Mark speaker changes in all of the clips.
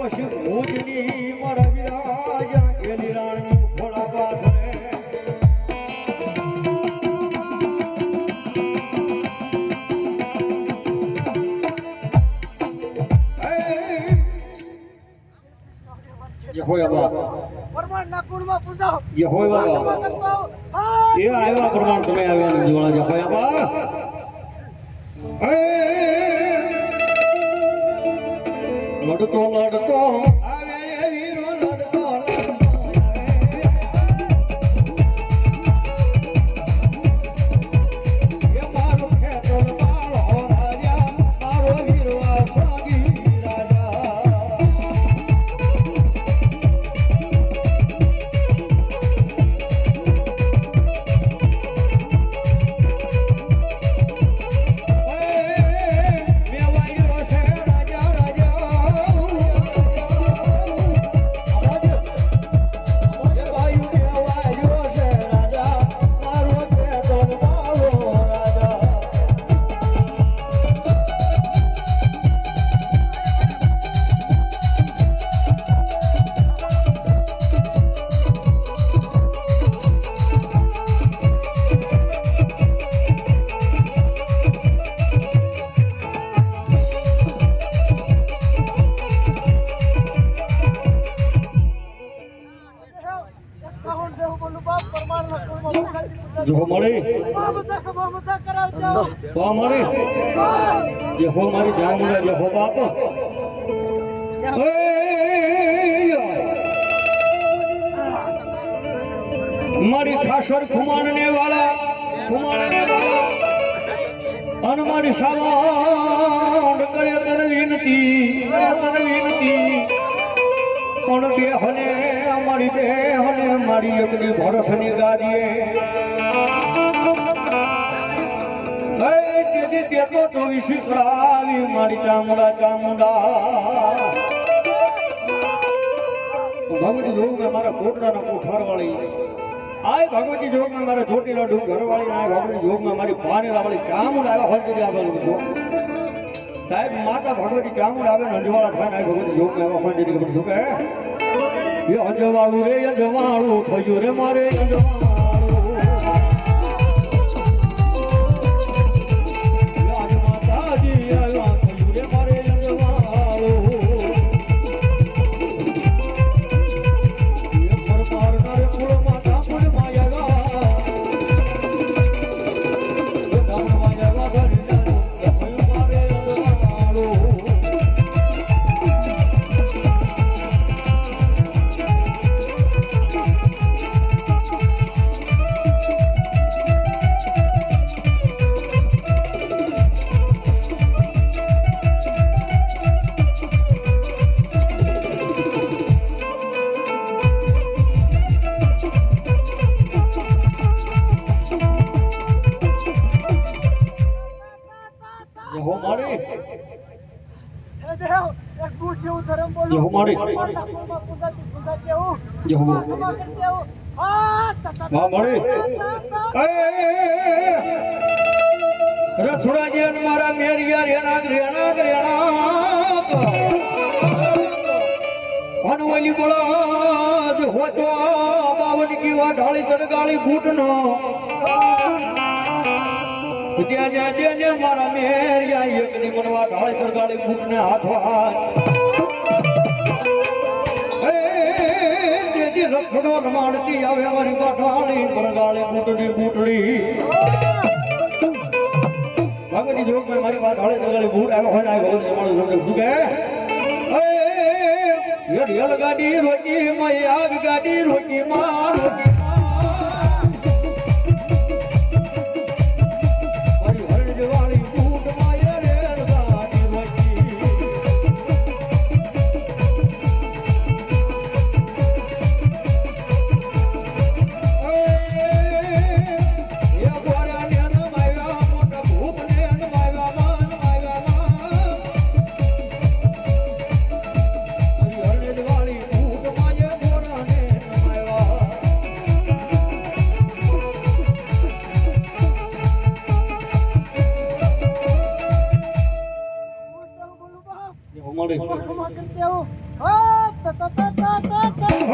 Speaker 1: પછી ભુજની મારા વિરાજા ગેલી રાણી ભોળા પાથરે યહોવા
Speaker 2: પરમાણ ના કુળમાં પૂજાઓ
Speaker 1: યહોવા એ આવ્યા પ્રમાણ તમે આવ્યા ને જોડા યહોવા લડતો લડતો આવે વીરો લડતો એ મારો ખેતો મારો રાજા મારો વીરો સ્વાગી રાજા જો મળે તો મળે યહો મારી જાન લે યહો બાપ મારી ખાસર ખુમાણને વાળા અને મારી સાવાંડ કરે તને વિનતી પણ બે હને અમારી બે હને મારી એકની ભરતની ગાદીએ તે તો 24 શ્રાવી મારી ચામુંડા ભગવતી જોગ મેં મારા કોટરાના કોઠાર વાળી આય ભગવતી જોગ મેં મારા ચોટીલા ડુંગર વાળી આય ભગવતી જોગ મેં મારી પાનેરા વાળી ચામુંડા આવ્યા હોય આગળ સાહેબ માતા ભગવતી ચામુંડા આવે અંજવાળા થાય આય ભગવતી જોગ મેં આવ્યા હોય ખબર શું કહે એ અંજવાળું રે અંજવાળું થયું રે મારે અંજવાળું રથુડા મારા મેરિયા રેણા હનવલી બળદ હોતો 52 કીવા ઢાળી તડગાળી ફૂટનો ત્યાં મારા મેરિયા એકની મનવા ઢાળી તડગાળી ફૂટને હાથો હાથ રથડો રમાડતી આવે મારી પાઠાણી બરગાળી બૂટડી ભગવતી જોગ મેં મારી પાઠાણી બરગાળી બૂટ આવ્યો હોય ને ભગવતી જમાડું જોગ શું કહે રેલ ગાડી રોકી મય આગ ગાડી રોકી માં રોકી મારી હરણ જવાળી બૂટ માય રેલ ગાડી રોકી મળી
Speaker 2: क्षमा करते हो हाँ, ता।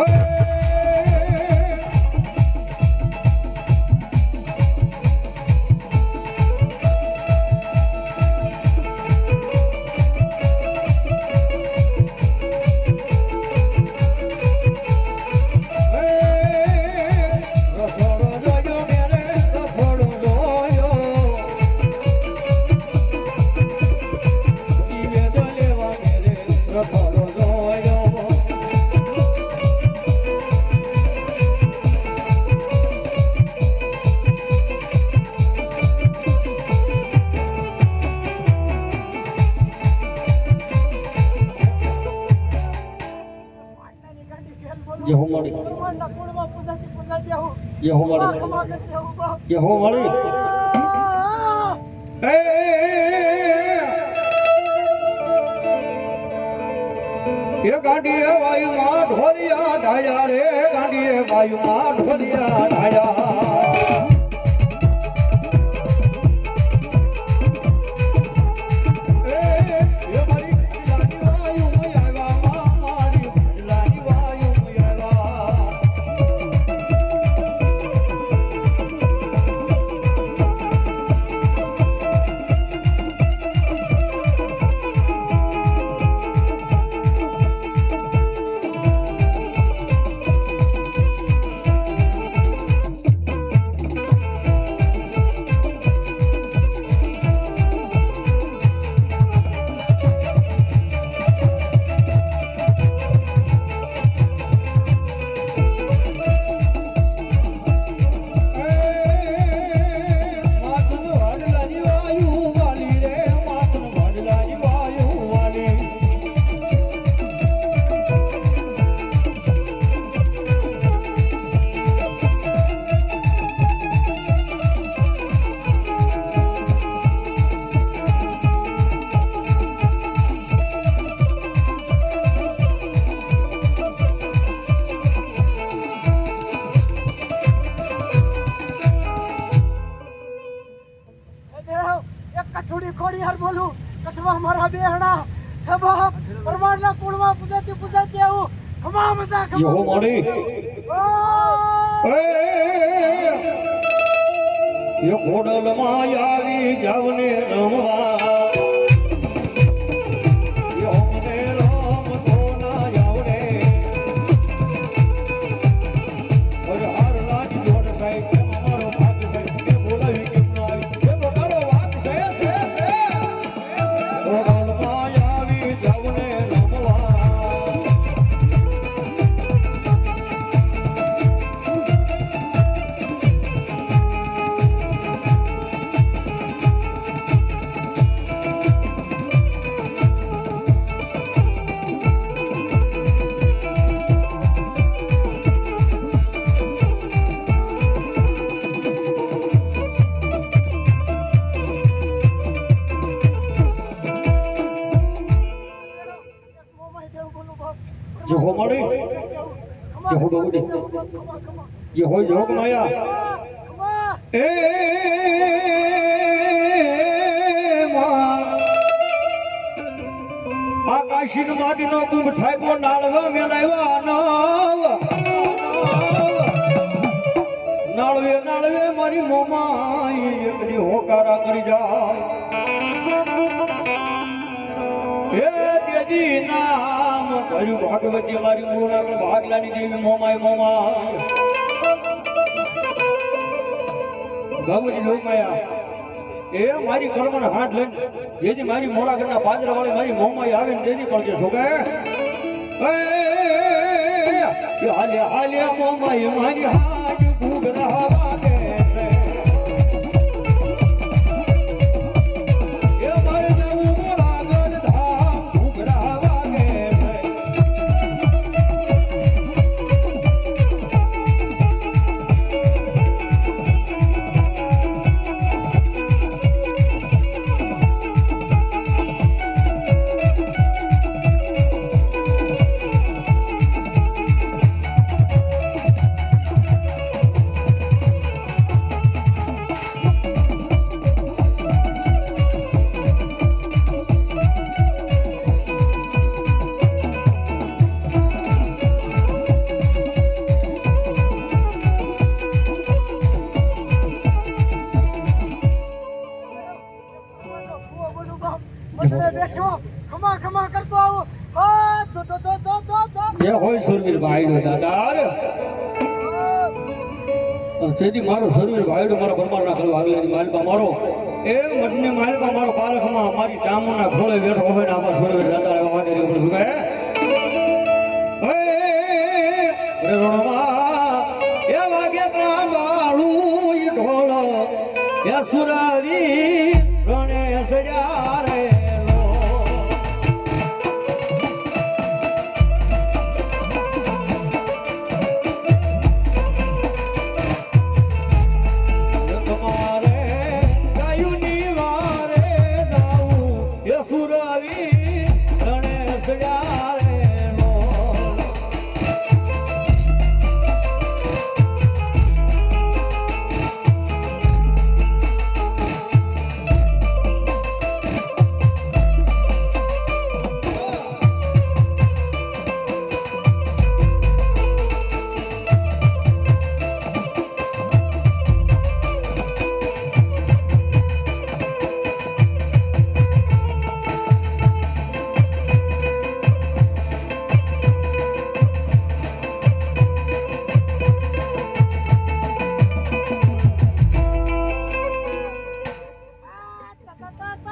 Speaker 1: જે હો મળી
Speaker 2: પરમાણના કુળમાં પૂજાતી આવું
Speaker 1: જે હો મળી
Speaker 2: क्षमा करते हो बाप
Speaker 1: જે હો મળી એ ગાડીએ વાયુમાં ઢોલિયા ઢાયા રે ગાડીએ વાયુમાં ઢોલિયા ઢાયા
Speaker 2: કઠોડી ખોડી હાર બોલું કઠવા મારા બેહણા હે બાપ પરમાણના કુળમાં પૂજાતી આવું ખમા મજા
Speaker 1: જે હો
Speaker 2: ખમા
Speaker 1: મળી એ ખોડલમાં આવી જાવને રમવા યમને રમતો ના આવડે ઓર હાર લાજ જોડ ભાઈ કેમ અમારો ભાગ ભાઈ કે બોલાવી કેમ ના આવી એ બોલારો વાત છે ખોડલમાં આવી જાવને રમવા જે હો મળી જે હો દોડી જે હોય જોગ માયા એ માં આકાશી નો માટી નો કુંભ ઠાકો નાળવા મેલાવ્યા નાળવે નાળવે મારી મોમાઈ એકની હોકારા કરી જાય હે દેદી નામ કર્યું ભાગવતી મારી મોરા ભાગલાની દેવી મોમાય ભગવતી લોકમાયા એ મારી કર્મનો હાથ લઈને જેથી મારી મોરા ઘરના પાદરા વાળી મારી મોમાઈ આવે ને તેની પણ જે છોકે હાલે હાલે મોમાઈ મારી હાથ ભૂગરા વાગે એ હોય સુરવીર ભાઈડો દાદા તેથી મારો સુરવીર ભાઈડો મારા પરમારના કરવા આગળ માલપા મારો એ મઢને માલપા મારો પારખમાં મારી ચામુના ખોળે બેઠો હોય ને આમાં સુરવીર દાદા એવા વાગે રે શું કહે રે રોણમાં એ વાગે ત્રાંબાળું ઈ ઢોળ એ સુરવીર રણે સડ્યા રે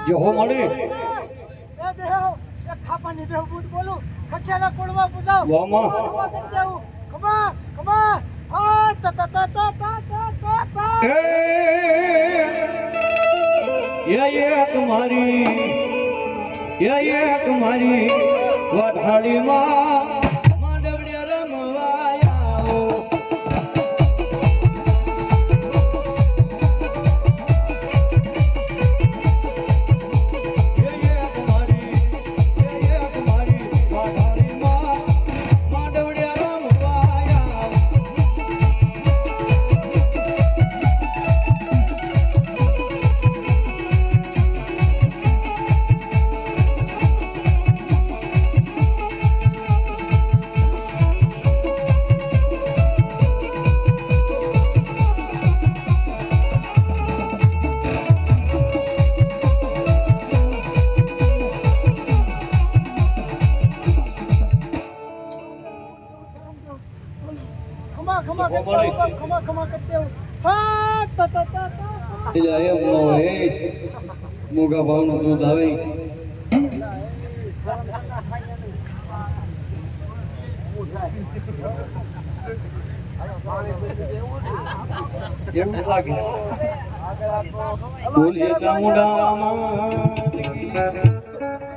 Speaker 1: જે હો મળી
Speaker 2: એ દેવ એક થાપાની દેવ બૂટ બોલું કચ્છાના કોળમાં પૂજાવ
Speaker 1: વામા
Speaker 2: કોળમાં કરી દેવું ખમા ખમા આ તા તા તા તા તા તા તા
Speaker 1: એ તમારી વઢાળીમાં માંડવડે રમવાયા
Speaker 2: ખમા કરતે હું હા તા તા તા તા
Speaker 1: એટલે એમ ન હોય મોગા ભાવનું દૂધ આવે એવું લાગે બોલીએ ચામુંડામાં